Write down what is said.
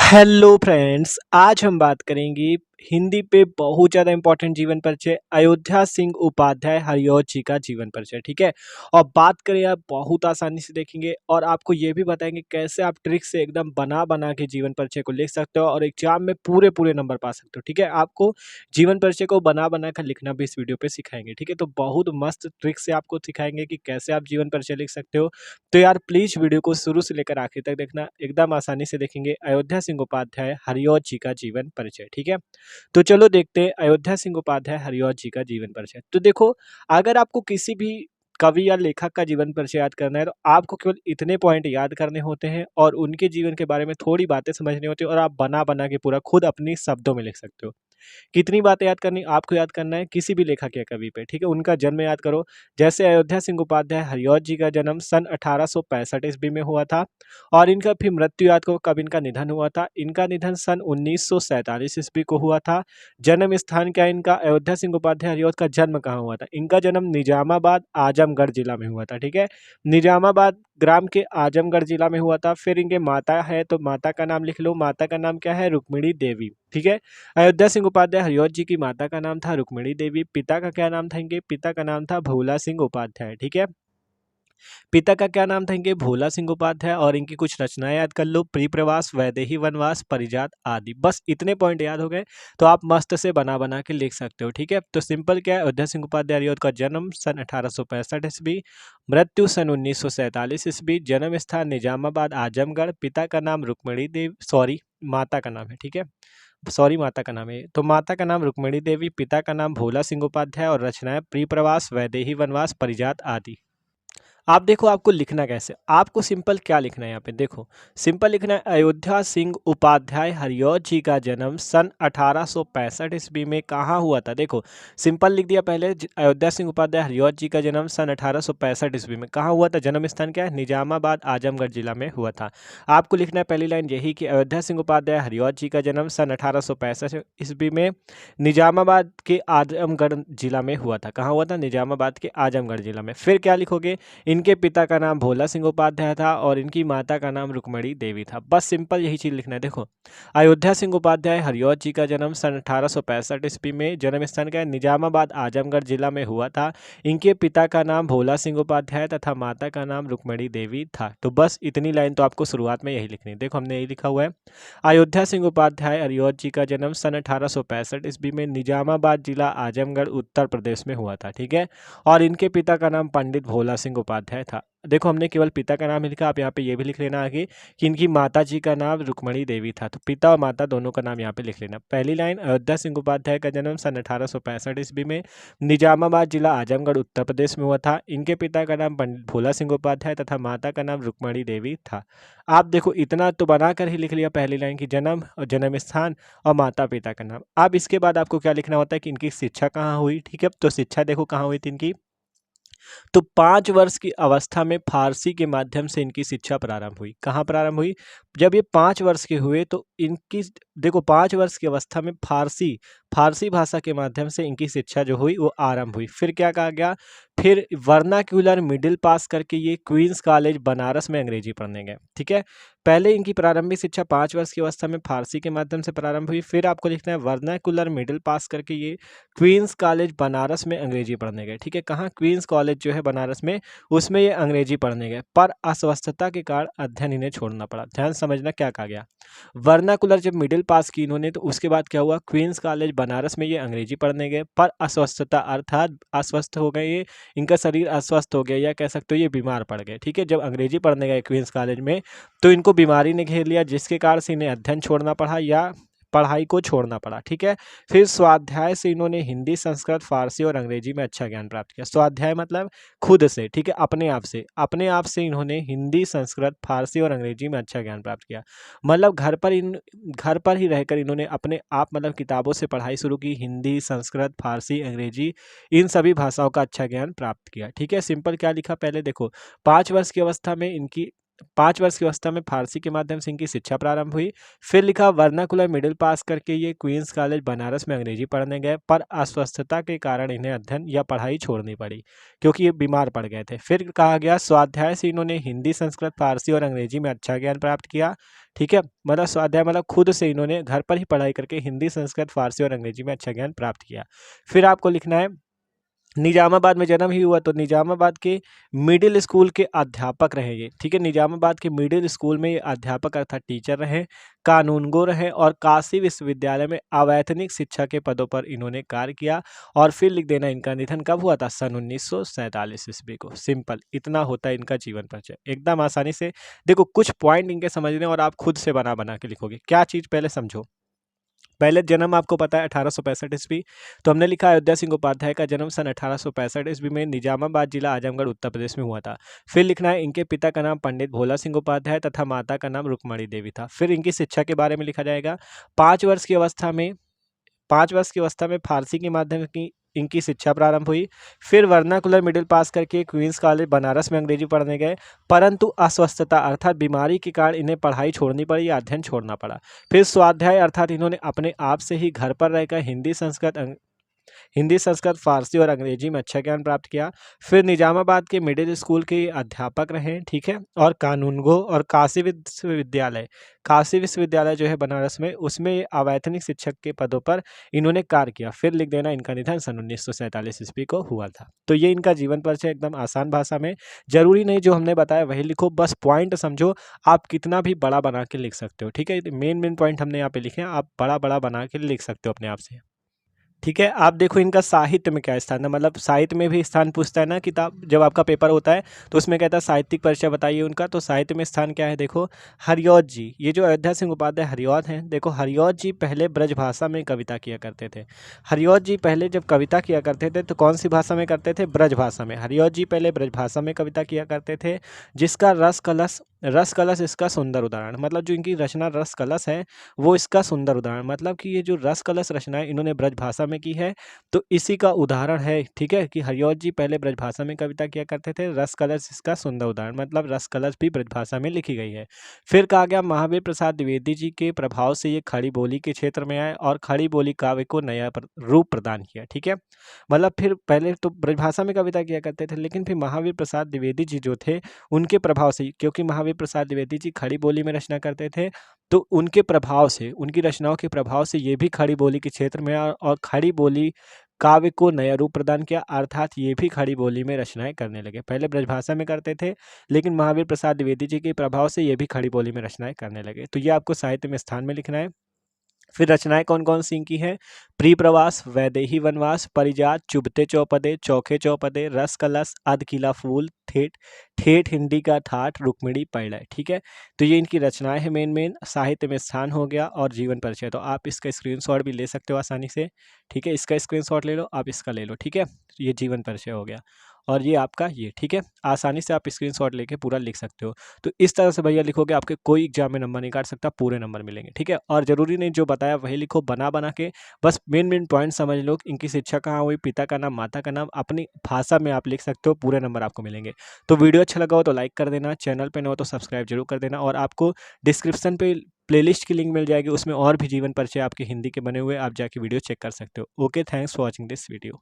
Hello friends, आज हम बात करेंगे हिंदी पे बहुत ज़्यादा इंपॉर्टेंट जीवन परिचय अयोध्या सिंह उपाध्याय हरिऔध जी का जीवन परिचय। ठीक है। और बात करें आप बहुत आसानी से देखेंगे और आपको ये भी बताएंगे कैसे आप ट्रिक से एकदम बना बना के जीवन परिचय को लिख सकते हो और एग्जाम में पूरे पूरे नंबर पा सकते हो। ठीक है। आपको जीवन परिचय को बना बना कर लिखना भी इस वीडियो पे सिखाएंगे। ठीक है। तो बहुत मस्त ट्रिक से आपको सिखाएंगे कि कैसे आप जीवन परिचय लिख सकते हो। तो यार प्लीज वीडियो को शुरू से लेकर आखिर तक देखना, एकदम आसानी से देखेंगे अयोध्या सिंह उपाध्याय हरिऔध जी का जीवन परिचय। ठीक है। तो चलो देखते हैं अयोध्या सिंह उपाध्याय हरिऔध जी का जीवन परिचय। तो देखो, अगर आपको किसी भी कवि या लेखक का जीवन परिचय याद करना है तो आपको केवल इतने पॉइंट याद करने होते हैं और उनके जीवन के बारे में थोड़ी बातें समझनी होती है और आप बना बना के पूरा खुद अपनी शब्दों में लिख सकते हो। कितनी बातें याद करनी, आपको याद करना है किसी भी लेखक या कवि पे। ठीक है। उनका जन्म याद करो। जैसे अयोध्या सिंह उपाध्याय हरिऔध जी का जन्म सन 1865 ईस्वी में हुआ था और इनका फिर मृत्यु याद करो, कब इनका निधन हुआ था। इनका निधन सन 1947 ईस्वी को हुआ था। जन्म स्थान क्या है इनका, अयोध्या सिंह उपाध्याय हरिऔध का जन्म कहाँ हुआ था, इनका जन्म निजामाबाद आजमगढ़ जिला में हुआ था। ठीक है। निजामाबाद ग्राम के आजमगढ़ जिला में हुआ था। फिर इनके माता है तो माता का नाम लिख लो, माता का नाम क्या है, रुक्मिणी देवी। ठीक है। अयोध्या सिंह उपाध्याय हरिऔध जी की माता का नाम था रुक्मिणी देवी। पिता का क्या नाम था इनके, पिता का नाम था भोला सिंह उपाध्याय। ठीक है। पिता का क्या नाम था इनके, भोला सिंह उपाध्याय। और इनकी कुछ रचनाएं याद कर लो, प्रिप्रवास, वैदेही वनवास, परिजात आदि। बस इतने पॉइंट याद हो गए तो आप मस्त से बना बना के लिख सकते हो। ठीक है। तो सिंपल क्या है, अयोध्या सिंह उपाध्याय हरिऔध का जन्म सन 1865 ईस्वी, मृत्यु सन 1947 ईस्वी, जन्म स्थान निजामाबाद आजमगढ़, पिता का नाम रुक्मिणी देवी, सॉरी माता का नाम है। ठीक है। सॉरी माता का नाम है। तो माता का नाम रुक्मिणी देवी, पिता का नाम भोला सिंह उपाध्याय और रचनाएं प्रिप्रवास, वैदेही वनवास, परिजात आदि। आप देखो आपको लिखना कैसे, आपको सिंपल क्या लिखना है यहाँ पे, देखो सिंपल लिखना है अयोध्या सिंह उपाध्याय हरिऔध जी का जन्म सन 1865 ईस्वी में कहाँ हुआ था। देखो सिंपल लिख दिया पहले, अयोध्या सिंह उपाध्याय हरिऔध जी का जन्म सन 1865 ईस्वी में कहाँ हुआ था, जन्म स्थान क्या है, निजामाबाद आजमगढ़ जिला में हुआ था। आपको लिखना है पहली लाइन यही कि अयोध्या सिंह उपाध्याय हरिऔध जी का जन्म सन 1865 ईस्वी में निजामाबाद के आजमगढ़ जिला में हुआ था। कहाँ हुआ था, निजामाबाद के आजमगढ़ जिला में। फिर क्या लिखोगे, इनके पिता का नाम भोला सिंह उपाध्याय था और इनकी माता का नाम रुक्मिणी देवी था। बस सिंपल यही चीज लिखना है। देखो अयोध्या सिंह उपाध्याय हरिऔध जी का जन्म सन 1865 ईस्वी में, जन्म स्थान का निजामाबाद आजमगढ़ जिला में हुआ था। इनके पिता का नाम भोला सिंह उपाध्याय तथा माता का नाम रुक्मिणी देवी था। तो बस इतनी लाइन तो आपको शुरुआत में यही लिखनी है। देखो हमने यही लिखा हुआ है, अयोध्या सिंह उपाध्याय हरिऔध जी का जन्म सन 1865 ईस्वी में निजामाबाद जिला आजमगढ़ उत्तर प्रदेश में हुआ था। ठीक है। और इनके पिता का नाम पंडित भोला सिंह उपाध्याय था। देखो हमने केवल पिता का नाम ही लिखा, आप यहाँ पे ये भी लिख लेना आगे कि इनकी माता जी का नाम रुक्मिणी देवी था। तो पिता और माता दोनों का नाम यहाँ पे लिख लेना। पहली लाइन, अयोध्या सिंह उपाध्याय का जन्म सन 1865 ईस्वी में निजामाबाद जिला आजमगढ़ उत्तर प्रदेश में हुआ था। इनके पिता का नाम पंडित भोला सिंह उपाध्याय तथा माता का नाम रुक्मिणी देवी था। आप देखो इतना तो बनाकर ही लिख लिया पहली लाइन की, जन्म और जन्म स्थान और माता पिता का नाम। अब इसके बाद आपको क्या लिखना होता है कि इनकी शिक्षा कहाँ हुई। ठीक है। तो शिक्षा देखो कहाँ हुई थी इनकी, तो 5 वर्ष की अवस्था में फारसी के माध्यम से इनकी शिक्षा प्रारंभ हुई। कहाँ प्रारंभ हुई, जब ये 5 वर्ष के हुए तो इनकी, देखो 5 वर्ष की अवस्था में फारसी भाषा के माध्यम से इनकी शिक्षा जो हुई वो आरंभ हुई। फिर क्या कहा गया, फिर वर्नाक्यूलर मिडिल पास करके ये क्वींस कॉलेज बनारस में अंग्रेजी पढ़ने गए। ठीक है। पहले इनकी प्रारंभिक शिक्षा 5 वर्ष की अवस्था में फारसी के माध्यम से प्रारंभ हुई। फिर आपको लिखना है वर्नाक्यूलर मिडिल पास करके ये क्वींस कॉलेज बनारस में अंग्रेजी पढ़ने गए। ठीक है। कहाँ, क्वींस कॉलेज जो है बनारस में, उसमें ये अंग्रेजी पढ़ने गए, पर अस्वस्थता के कारण अध्ययन इन्हें छोड़ना पड़ा। ध्यान समझना क्या कहा गया, वर्नाकुलर जब मिडिल पास की इन्होंने तो उसके बाद क्या हुआ, क्वींस कॉलेज बनारस में ये अंग्रेजी पढ़ने गए, पर अस्वस्थता अर्थात अस्वस्थ हो गए ये, इनका शरीर अस्वस्थ हो गया या कह सकते हो ये बीमार पड़ गए। ठीक है। जब अंग्रेजी पढ़ने गए क्वींस कॉलेज में तो इनको बीमारी ने घेर लिया, जिसके कारण से इन्हें अध्ययन छोड़ना पड़ा या पढ़ाई को छोड़ना पड़ा। ठीक है। फिर स्वाध्याय से इन्होंने हिंदी, संस्कृत, फारसी और अंग्रेजी में अच्छा ज्ञान प्राप्त किया। स्वाध्याय मतलब खुद से। ठीक है। अपने आप से इन्होंने हिंदी, संस्कृत, फारसी और अंग्रेजी में अच्छा ज्ञान प्राप्त किया। मतलब घर पर ही रहकर इन्होंने अपने आप मतलब किताबों से पढ़ाई शुरू की, हिंदी, संस्कृत, फारसी, अंग्रेजी, इन सभी भाषाओं का अच्छा ज्ञान प्राप्त किया। ठीक है। सिंपल क्या लिखा पहले देखो, 5 वर्ष की अवस्था में इनकी 5 वर्ष की अवस्था में फारसी के माध्यम से इनकी शिक्षा प्रारंभ हुई। फिर लिखा वर्नाकुलर मिडिल पास करके ये क्वींस कॉलेज बनारस में अंग्रेजी पढ़ने गए, पर अस्वस्थता के कारण इन्हें अध्ययन या पढ़ाई छोड़नी पड़ी क्योंकि ये बीमार पड़ गए थे। फिर कहा गया स्वाध्याय से इन्होंने हिंदी, संस्कृत, फारसी और अंग्रेजी में अच्छा ज्ञान प्राप्त किया। ठीक है, मतलब स्वाध्याय मतलब खुद से इन्होंने घर पर ही पढ़ाई करके हिंदी, संस्कृत, फारसी और अंग्रेजी में अच्छा ज्ञान प्राप्त किया। फिर आपको लिखना है निजामाबाद में जन्म ही हुआ, तो निजामाबाद के मिडिल स्कूल के अध्यापक रहे ये। ठीक है, निजामाबाद के मिडिल स्कूल में ये अध्यापक अर्थात टीचर रहे, कानूनगो रहे और काशी विश्वविद्यालय में अवैतनिक शिक्षा के पदों पर इन्होंने कार्य किया। और फिर लिख देना इनका निधन कब हुआ था, सन 1947 ईस्वी को। सिंपल, इतना होता है इनका जीवन परिचय, एकदम आसानी से। देखो कुछ पॉइंट इनके समझने और आप खुद से बना बना के लिखोगे। क्या चीज़ पहले समझो। पहले जन्म आपको पता है 1865 ईस्वी, तो हमने लिखा अयोध्या सिंह उपाध्याय का जन्म सन 1865 ईस्वी में निजामाबाद जिला आजमगढ़ उत्तर प्रदेश में हुआ था। फिर लिखना है इनके पिता का नाम पंडित भोला सिंह उपाध्याय तथा माता का नाम रुक्मणी देवी था। फिर इनकी शिक्षा के बारे में लिखा जाएगा 5 वर्ष की अवस्था में 5 वर्ष की अवस्था में फारसी के माध्यम की इनकी शिक्षा प्रारंभ हुई। फिर वर्नाकुलर मिडिल पास करके क्वींस कॉलेज बनारस में अंग्रेजी पढ़ने गए, परंतु अस्वस्थता अर्थात बीमारी के कारण इन्हें पढ़ाई छोड़नी पड़ी या अध्ययन छोड़ना पड़ा। फिर स्वाध्याय अर्थात इन्होंने अपने आप से ही घर पर रहकर हिंदी, संस्कृत, फारसी और अंग्रेजी में अच्छा ज्ञान प्राप्त किया। फिर निजामाबाद के मिडिल स्कूल के अध्यापक रहे। ठीक है, और कानूनगो और काशी विश्वविद्यालय जो है बनारस में, उसमें अवैतनिक शिक्षक के पदों पर इन्होंने कार्य किया। फिर लिख देना इनका निधन सन 1947 ईस्वी को हुआ था। तो ये इनका जीवन परिचय एकदम आसान भाषा में, जरूरी नहीं जो हमने बताया वही लिखो, बस पॉइंट समझो। आप कितना भी बड़ा बना के लिख सकते हो। ठीक है, मेन पॉइंट हमने यहाँ पे लिखे हैं, आप बड़ा बड़ा बना के लिख सकते हो अपने आप से। ठीक है, आप देखो इनका साहित्य में क्या स्थान है, मतलब साहित्य में भी स्थान पूछता है ना किताब, जब आपका पेपर होता है तो उसमें कहता है साहित्यिक परिचय बताइए उनका। तो साहित्य में स्थान क्या है, देखो हरिऔध जी, ये जो अयोध्या सिंह उपाध्याय हरिऔध हैं, देखो हरिऔध जी पहले ब्रजभाषा में कविता किया करते थे। हरिऔध जी पहले जब कविता किया करते थे तो कौन सी भाषा में करते थे, ब्रजभाषा में। हरिऔध जी पहले ब्रजभाषा में कविता किया करते थे, जिसका रस कलश इसका सुंदर उदाहरण, मतलब जो इनकी रचना रस कलश है वो इसका सुंदर उदाहरण, मतलब कि ये जो रस कलश रचनाएं इन्होंने ब्रजभाषा में की है तो इसी का उदाहरण है। ठीक है, कि हरिऔध जी पहले ब्रजभाषा में कविता किया करते थे, रस कलश इसका सुंदर उदाहरण, मतलब रस कलश भी ब्रजभाषा में लिखी गई है। फिर कहा गया महावीर प्रसाद द्विवेदी जी के प्रभाव से ये खड़ी बोली के क्षेत्र में आए और खड़ी बोली काव्य को नया रूप प्रदान किया। ठीक है, मतलब फिर पहले तो ब्रजभाषा में कविता किया करते थे, लेकिन फिर महावीर प्रसाद द्विवेदी जी जो थे उनके प्रभाव से, क्योंकि महावीर प्रसाद द्विवेदी जी खड़ी बोली में रचना करते थे, तो उनके प्रभाव से, उनकी रचनाओं के प्रभाव से ये भी खड़ी बोली के क्षेत्र में और खड़ी बोली काव्य को नया रूप प्रदान किया, अर्थात ये भी खड़ी बोली में रचनाएं करने लगे। पहले ब्रजभाषा में करते थे, लेकिन महावीर प्रसाद द्विवेदी जी के प्रभाव से ये भी खड़ी बोली में रचनाएं करने लगे। तो ये आपको साहित्य में स्थान में लिखना है। फिर रचनाएं कौन कौन सी इनकी हैं, प्रिय प्रवास, वैदेही वनवास, परिजात, चुभते चौपदे, चौखे चौपदे, रस कलश, अधकिला फूल, ठेठ ठेठ हिंदी का ठाठ, रुक्मिणी पैड़ा। ठीक है, तो ये इनकी रचनाएं हैं। मेन साहित्य में स्थान हो गया और जीवन परिचय, तो आप इसका स्क्रीनशॉट भी ले सकते हो आसानी से। ठीक है, इसका स्क्रीनशॉट ले लो, आप इसका ले लो। ठीक है, ये जीवन परिचय हो गया और ये आपका ये। ठीक है, आसानी से आप स्क्रीनशॉट लेके पूरा लिख सकते हो। तो इस तरह से भैया लिखोगे, आपके कोई एग्जाम में नंबर नहीं काट सकता, पूरे नंबर मिलेंगे। ठीक है, और जरूरी नहीं जो बताया वही लिखो, बना बना के बस मेन पॉइंट समझ लो। इनकी शिक्षा कहाँ हुई, पिता का नाम, माता का नाम, अपनी भाषा में आप लिख सकते हो, पूरे नंबर आपको मिलेंगे। तो वीडियो अच्छा लगा हो तो लाइक कर देना, चैनल पे न हो तो सब्सक्राइब जरूर कर देना, और आपको डिस्क्रिप्शन पे प्लेलिस्ट की लिंक मिल जाएगी, उसमें और भी जीवन परिचय आपके हिंदी के बने हुए, आप जाके वीडियो चेक कर सकते हो। Okay, thanks for watching this video.